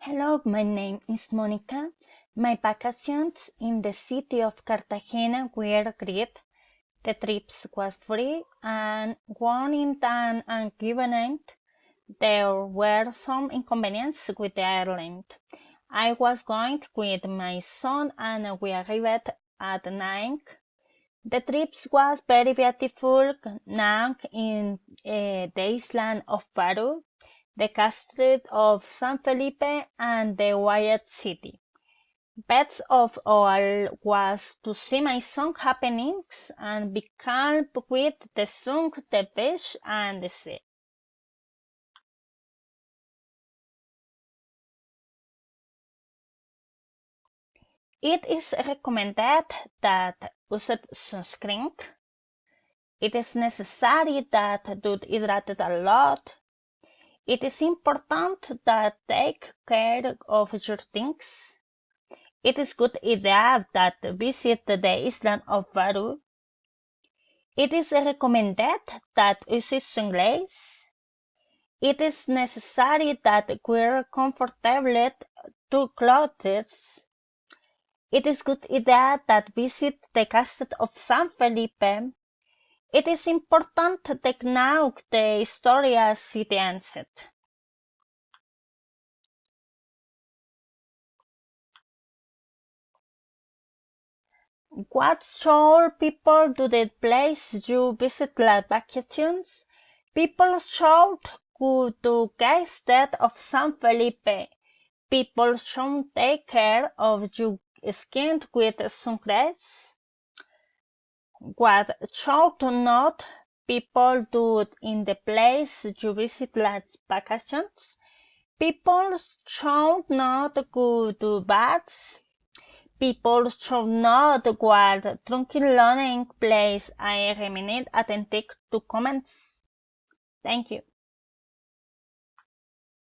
Hello, my name is Monica. My vacations in the city of Cartagena were great. The trip was free and one in an inconvenient. There were some inconveniences with the airline. I was going with my son and we arrived at night. The trip was very beautiful now in the island of Peru, the castle of San Felipe and the Wyatt City. Best of all was to see my son happenings and be calm with the sun, the beach, and the sea. It is recommended that use sunscreen. It is necessary that do hydrated a lot. It is important that take care of your things. It is good idea that visit the island of Varu. It is recommended that use sunglasses. It is necessary that wear comfortable to clothes. It is good idea that visit the castle of San Felipe. It is important to take now the historia city ancient. What should people do the place you visit like vacations? People should go to Gestalt of San Felipe. People should take care of your skin with sunglasses. What should not people do in the place you visit like vacations? People should not go to baths. People should not go at drunken learning place. I remain attentive to comments. Thank you.